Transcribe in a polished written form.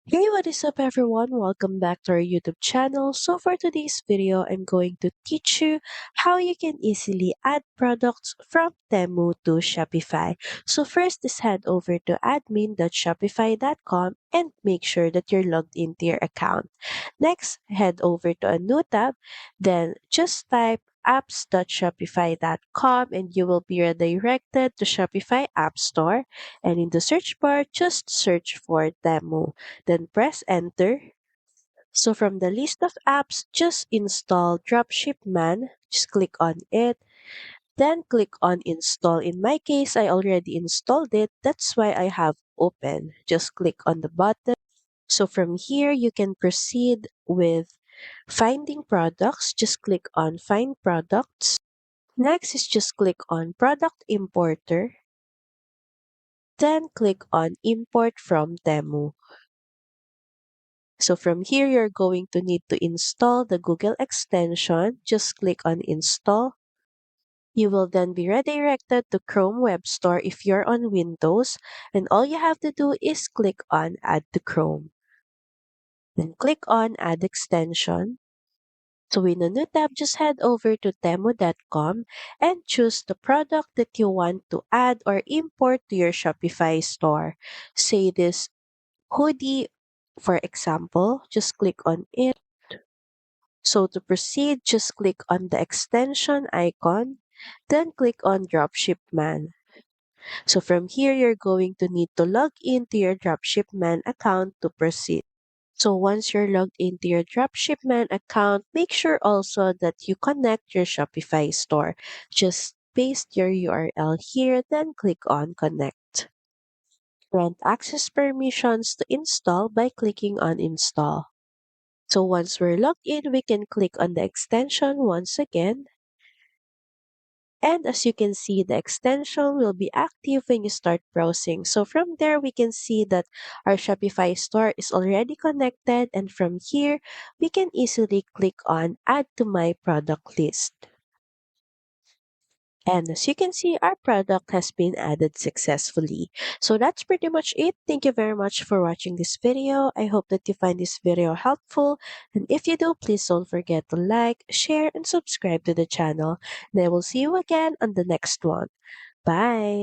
Hey, what is up everyone? Welcome back to our YouTube channel. So for today's video, I'm going to teach you how you can easily add products from Temu to Shopify. So first is head over to admin.shopify.com and make sure that you're logged into your account. Next, head over to a new tab, then just type apps.shopify.com and you will be redirected to Shopify App Store, and in the search bar, just search for Temu. Then press enter. So from the list of apps, just install Dropshipman. Just click on it. Then click on install. In my case, I already installed it. That's why I have open. Just click on the button. So from here, you can proceed with finding products. Just click on find products. Next is just click on product importer. Then click on import from Temu. So from here, you're going to need to install the Google extension. Just click on install. You will then be redirected to Chrome Web Store if you're on Windows. And all you have to do is click on add to Chrome. Then click on add extension. So in the new tab, just head over to temu.com and choose the product that you want to add or import to your Shopify store. Say this hoodie, for example, just click on it. So to proceed, just click on the extension icon, then click on Dropshipman. So from here, you're going to need to log into your Dropshipman account to proceed. So once you're logged into your Dropshipman account, make sure also that you connect your Shopify store. Just paste your URL here, then click on connect. Grant access permissions to install by clicking on install. So once we're logged in, we can click on the extension once again. And as you can see, the extension will be active when you start browsing. So from there, we can see that our Shopify store is already connected. And from here, we can easily click on add to my product list. And as you can see, our product has been added successfully. So that's pretty much it. Thank you very much for watching this video. I hope that you find this video helpful. And if you do, please don't forget to like, share, and subscribe to the channel. And I will see you again on the next one. Bye!